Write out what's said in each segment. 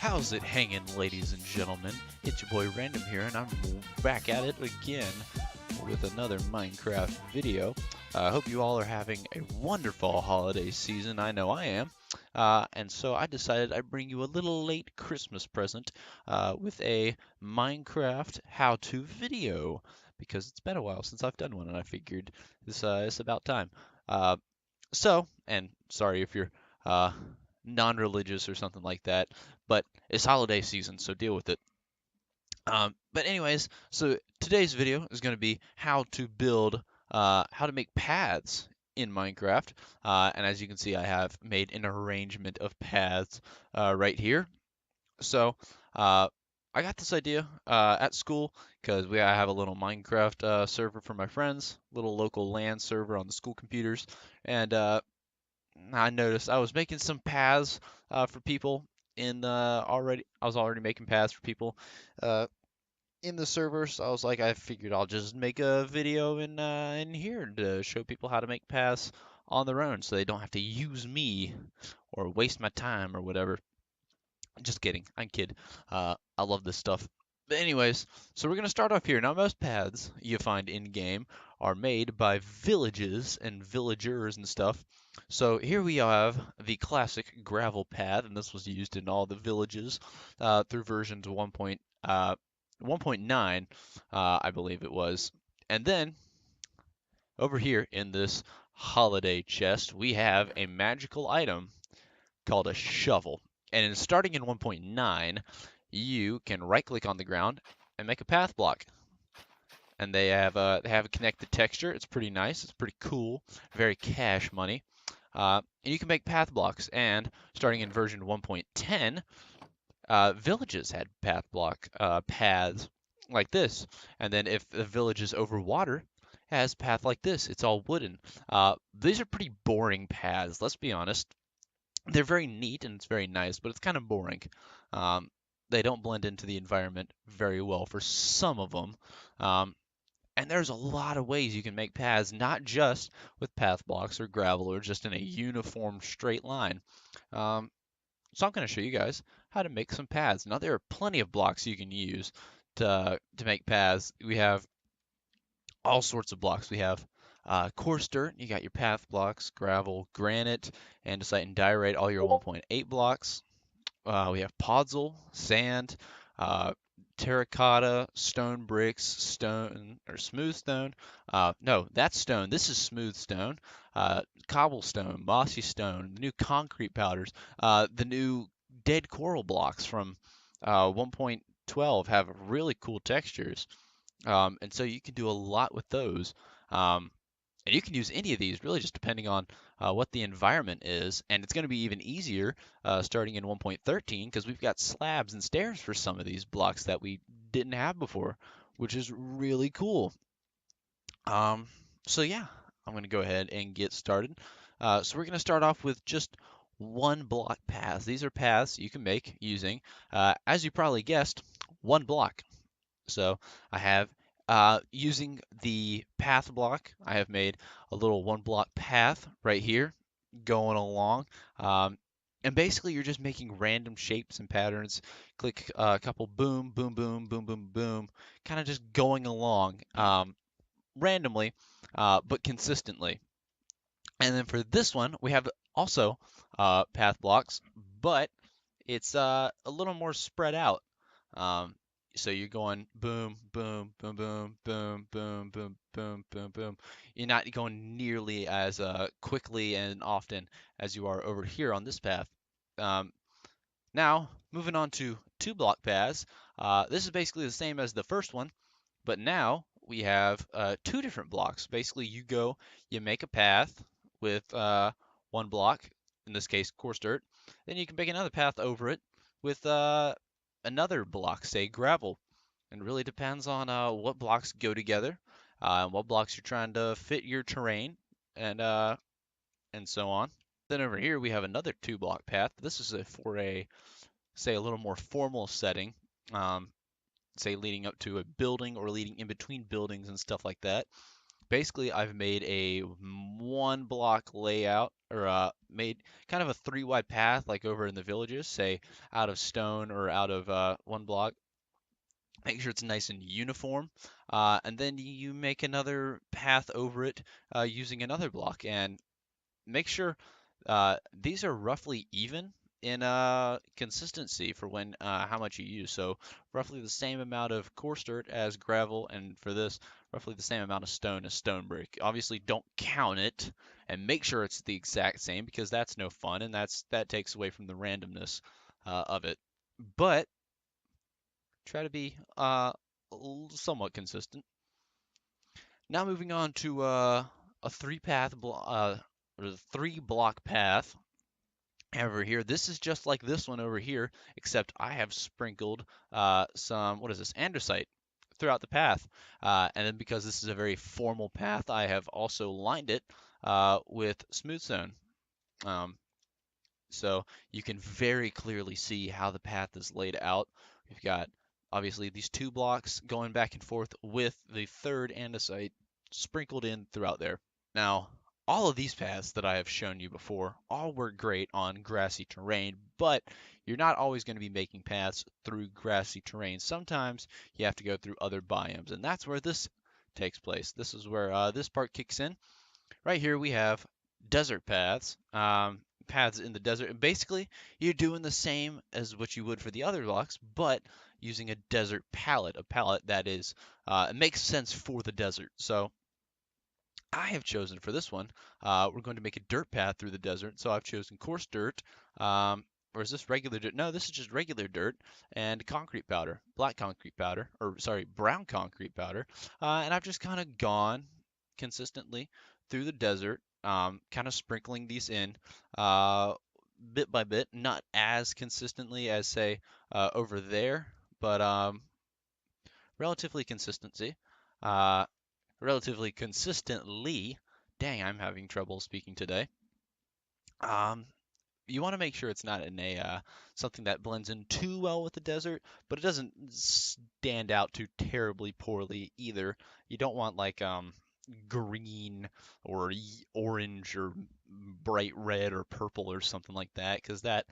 How's it hanging, ladies and gentlemen? It's your boy Random here, and I'm back at it again with another Minecraft video. I hope you all are having a wonderful holiday season. I know I am. And so I decided I'd bring you a little late Christmas present with a Minecraft how-to video because it's been a while since I've done one, and I figured it's about time. Uh, and sorry if you're uh, non-religious or something like that, but it's holiday season, so deal with it. But anyways, so today's video is going to be how to make paths in Minecraft. And as you can see, I have made an arrangement of paths right here. So uh, I got this idea at school because I have a little Minecraft server for my friends, little local LAN server on the school computers, and I noticed I was making some paths for people already. I was already making paths for people uh, in the server, so I figured I'll just make a video in here to show people how to make paths on their own, so they don't have to use me or waste my time or whatever. Just kidding, I'm kid. I love this stuff. But anyways, so we're gonna start off here. Now, most paths you find in game are made by villages and villagers and stuff. So here we have the classic gravel path, and this was used in all the villages through versions 1.9, I believe it was. And then over here in this holiday chest, we have a magical item called a shovel. And starting in 1.9, you can right click on the ground and make a path block. And they have a connected texture. It's pretty nice. It's pretty cool. Very cash money. And you can make path blocks. And starting in version 1.10, villages had path block paths like this. And then if the village is over water, it has path like this. It's all wooden. These are pretty boring paths. Let's be honest. They're very neat and it's very nice, but it's kind of boring. Um, they don't blend into the environment very well for some of them. Um, and there's a lot of ways you can make paths, not just with path blocks or gravel or just in a uniform straight line. Um, so I'm going to show you guys how to make some paths. Now there are plenty of blocks you can use to make paths. We have all sorts of blocks. We have coarse dirt, you got your path blocks, gravel, granite, andesite, and diorite, all your 1.8 blocks. We have podzol, sand, uh, terracotta, stone bricks, stone or smooth stone. No, that's stone. This is smooth stone. Cobblestone, mossy stone, new concrete powders. The new dead coral blocks from 1.12 have really cool textures. And so you can do a lot with those. Um, and you can use any of these really just depending on what the environment is. And it's going to be even easier starting in 1.13 because we've got slabs and stairs for some of these blocks that we didn't have before, which is really cool. Um, so yeah, I'm going to go ahead and get started. So we're going to start off with just one block paths. These are paths you can make using, as you probably guessed, one block. So I have, using the path block, I have made a little one block path right here going along. Um, and basically you're just making random shapes and patterns. Click a couple boom, boom, boom, boom, boom, boom, kind of just going along randomly, but consistently. And then for this one, we have also path blocks, but it's a little more spread out. Um, so you're going boom, boom, boom, boom, boom, boom, boom, boom, boom, boom. You're not going nearly as quickly and often as you are over here on this path. Um, Now, moving on to two block paths. This is basically the same as the first one, but now we have two different blocks. Basically, you make a path with one block, in this case, coarse dirt. Then you can make another path over it with another block, say gravel. And it really depends on what blocks go together, and what blocks you're trying to fit your terrain, and uh, and so on. Then over here we have another two block path. This is for a say a little more formal setting. Um, Say leading up to a building or leading in between buildings and stuff like that. Basically, I've made a 1 block layout, or made kind of a 3 wide path like over in the villages, say out of stone or out of 1 block. Make sure it's nice and uniform, and then you make another path over it using another block, and make sure these are roughly even in consistency for when how much you use. So roughly the same amount of coarse dirt as gravel, and for this, roughly the same amount of stone as stone brick. Obviously, don't count it, and make sure it's the exact same because that's no fun, and that takes away from the randomness of it. But try to be somewhat consistent. Now moving on to a or the 3 block path over here. This is just like this one over here, except I have sprinkled some, what is this, andesite throughout the path. And then because this is a very formal path, I have also lined it with smooth stone. Um, so you can very clearly see how the path is laid out. We've got obviously these 2 blocks going back and forth with the third andesite sprinkled in throughout there. Now, all of these paths that I have shown you before all work great on grassy terrain, but you're not always going to be making paths through grassy terrain. Sometimes you have to go through other biomes, and that's where this takes place. This is where this part kicks in. Right here we have desert paths, paths in the desert, and basically you're doing the same as what you would for the other blocks, but using a desert palette, a palette that is it makes sense for the desert. So I have chosen for this one, we're going to make a dirt path through the desert. So I've chosen coarse dirt, or is this regular dirt? No, this is just regular dirt and concrete powder, black concrete powder, or sorry, brown concrete powder. And I've just kind of gone consistently through the desert, kind of sprinkling these in bit by bit, not as consistently as, say, over there, but relatively consistency. Uh, Relatively consistently. Dang, I'm having trouble speaking today. Um, you want to make sure it's not in a something that blends in too well with the desert, but it doesn't stand out too terribly poorly either. You don't want like green or orange or bright red or purple or something like that, because that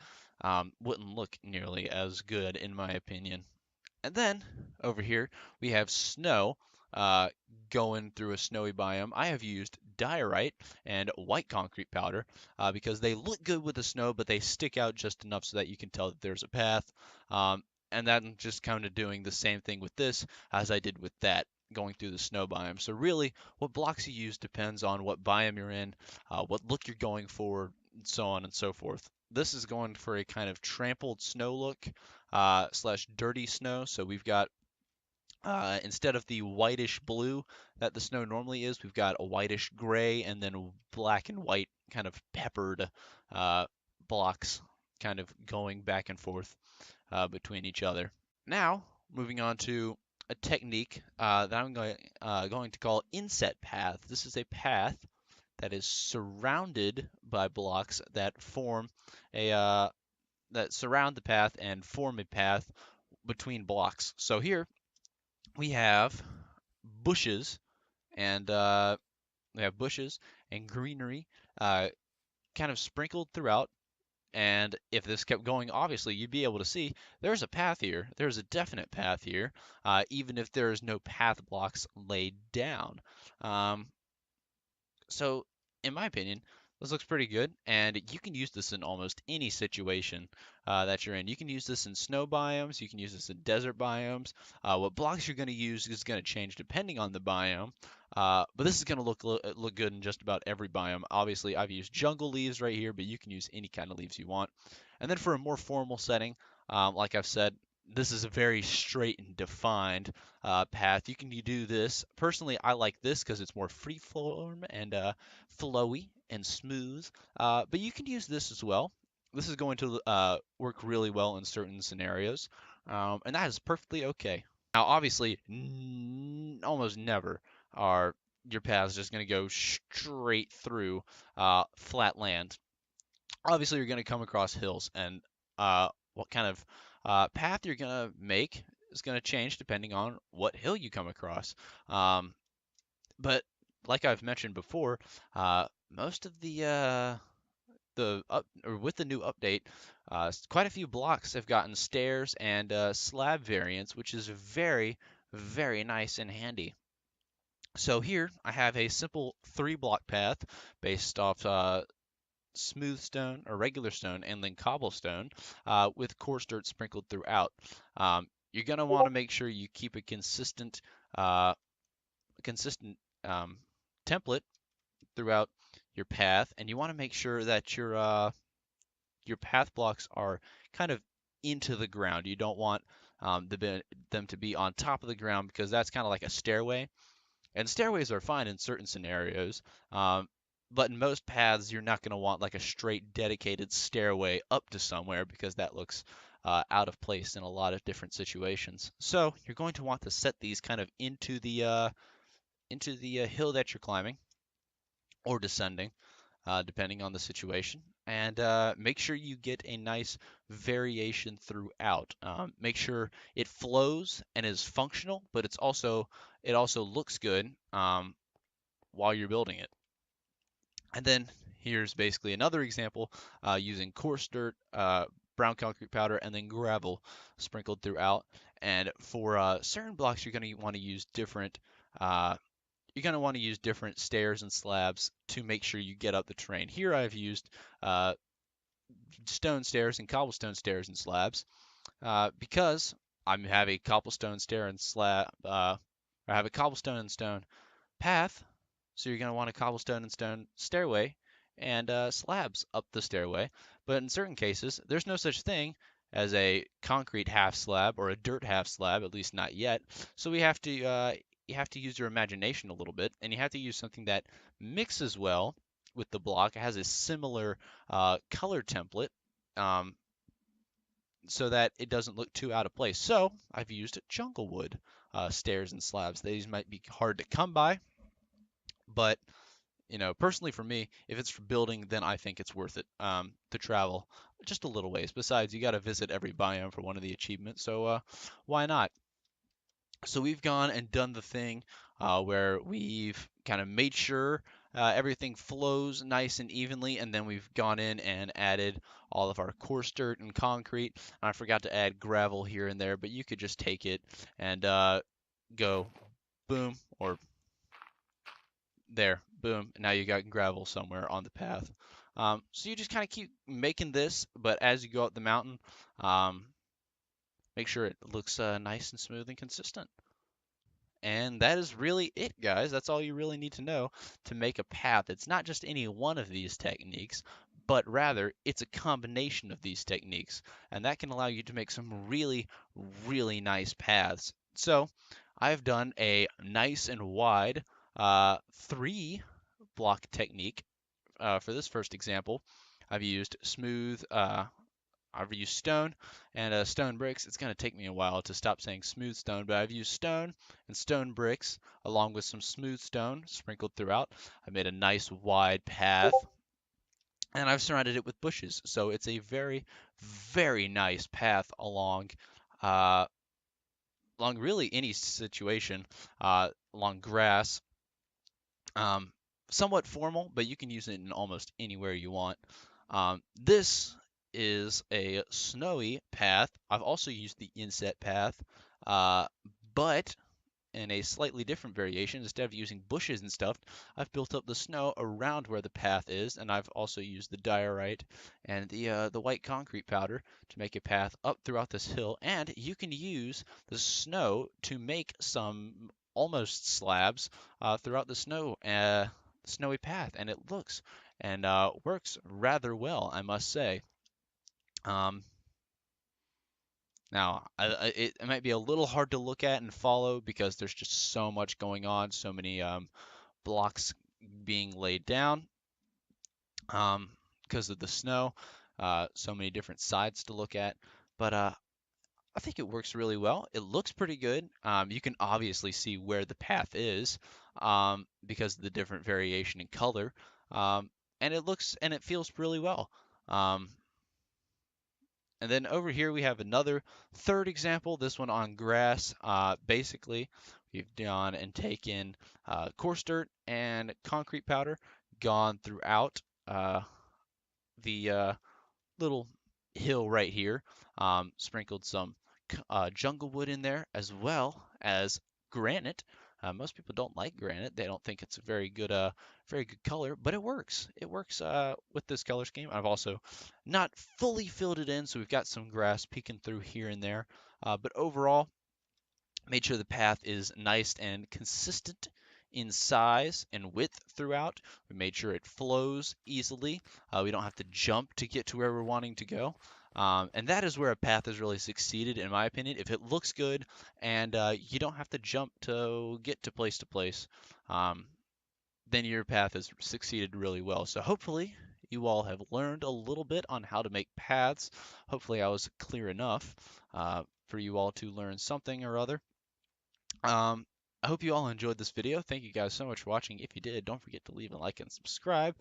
wouldn't look nearly as good in my opinion. And then over here we have snow uh, going through a snowy biome. I have used diorite and white concrete powder because they look good with the snow, but they stick out just enough so that you can tell that there's a path. And then just kind of doing the same thing with this as I did with that, going through the snow biome. So really, what blocks you use depends on what biome you're in, what look you're going for, and so on and so forth. This is going for a kind of trampled snow look slash dirty snow. So we've got instead of the whitish blue that the snow normally is, we've got a whitish gray and then black and white kind of peppered uh, blocks kind of going back and forth between each other. Now, moving on to a technique that I'm going to call inset path. This is a path that is surrounded by blocks that form a that surround the path and form a path between blocks. So here we have bushes and greenery uh, kind of sprinkled throughout. And if this kept going, obviously you'd be able to see there's a path here. There's a definite path here, even if there is no path blocks laid down. Um, So, in my opinion, this looks pretty good, and you can use this in almost any situation that you're in. You can use this in snow biomes, you can use this in desert biomes. What blocks you're going to use is going to change depending on the biome, but this is going to look good in just about every biome. Obviously, I've used jungle leaves right here, but you can use any kind of leaves you want. And then for a more formal setting, like I've said, this is a very straight and defined path. You can do this. Personally, I like this because it's more freeform and flowy and smooth. But you can use this as well. This is going to work really well in certain scenarios, and that is perfectly okay. Now, obviously, almost never are your paths just going to go straight through flat land. Obviously, you're going to come across hills, and what kind of path you're going to make is going to change depending on what hill you come across. But like I've mentioned before, most of with the new update, quite a few blocks have gotten stairs and slab variants, which is very, very nice and handy. So here I have a simple 3 block path based off smooth stone or regular stone and then cobblestone with coarse dirt sprinkled throughout. You're going to want to make sure you keep a uh, consistent template throughout your path, and you want to make sure that your path blocks are kind of into the ground. You don't want them to be on top of the ground because that's kind of like a stairway. And stairways are fine in certain scenarios, um, but in most paths, you're not going to want like a straight dedicated stairway up to somewhere because that looks out of place in a lot of different situations. So you're going to want to set these kind of into the hill that you're climbing or descending, depending on the situation. And make sure you get a nice variation throughout. Make sure it flows and is functional, but it also looks good while you're building it. And then here's basically another example using coarse dirt, brown concrete powder, and then gravel sprinkled throughout. And for certain blocks, uh, you're going to want to use different stairs and slabs to make sure you get up the terrain. Here I've used uh, stone stairs and cobblestone stairs and slabs because I have a cobblestone stair and slab. I have a cobblestone and stone path, so you're going to want a cobblestone and stone stairway and slabs up the stairway. But in certain cases, there's no such thing as a concrete half slab or a dirt half slab, at least not yet. So you have to use your imagination a little bit, and you have to use something that mixes well with the block. It has a similar color template. Um, so that it doesn't look too out of place. So I've used jungle wood stairs and slabs. These might be hard to come by, but personally for me, if it's for building, then I think it's worth it to travel just a little ways. Besides, you got to visit every biome for one of the achievements, so why not? So we've gone and done the thing where we've kind of made sure everything flows nice and evenly, and then we've gone in and added all of our coarse dirt and concrete. I forgot to add gravel here and there, but you could just take it and go boom, or there, boom. Now you got gravel somewhere on the path. So you just kind of keep making this, but as you go up the mountain, um, make sure it looks nice and smooth and consistent. And that is really it, guys. That's all you really need to know to make a path. It's not just any one of these techniques, but rather it's a combination of these techniques. And that can allow you to make some really, really nice paths. So I've done a nice and wide 3 block technique for this first example. I've used I've used stone and stone bricks. It's going to take me a while to stop saying smooth stone, but I've used stone and stone bricks along with some smooth stone sprinkled throughout. I made a nice wide path and I've surrounded it with bushes. So it's a very, very nice path uh, along really any situation, along grass. Um, Somewhat formal, but you can use it in almost anywhere you want. This is a snowy path. I've also used the inset path, uh, but in a slightly different variation. Instead of using bushes and stuff, I've built up the snow around where the path is, and I've also used the diorite and the white concrete powder to make a path up throughout this hill. And you can use the snow to make some almost slabs throughout the snowy path, and it looks and works rather well, I must say. Um, Now, it might be a little hard to look at and follow because there's just so much going on, so many blocks being laid down because of the snow, so many different sides to look at. But I think it works really well. It looks pretty good. You can obviously see where the path is because of the different variation in color, um, and it feels really well. Um, And then over here we have another third example, this one on grass. Basically, We've gone and taken coarse dirt and concrete powder, gone throughout the little hill right here, sprinkled some jungle wood in there as well as granite. Most people don't like granite. They don't think it's a very good color, but it works. It works with this color scheme. I've also not fully filled it in, so we've got some grass peeking through here and there. But overall, made sure the path is nice and consistent in size and width throughout. We made sure it flows easily. We don't have to jump to get to where we're wanting to go. And that is where a path has really succeeded, in my opinion. If it looks good and you don't have to jump to get to place, then your path has succeeded really well. So hopefully you all have learned a little bit on how to make paths. Hopefully I was clear enough for you all to learn something or other. I hope you all enjoyed this video. Thank you guys so much for watching. If you did, don't forget to leave a like and subscribe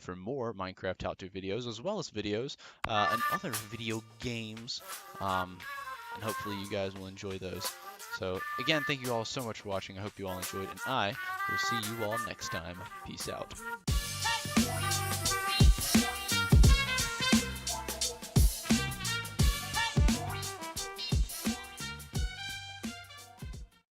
for more Minecraft how-to videos, as well as videos and other video games. And hopefully you guys will enjoy those. So again, thank you all so much for watching. I hope you all enjoyed, and I will see you all next time. Peace out.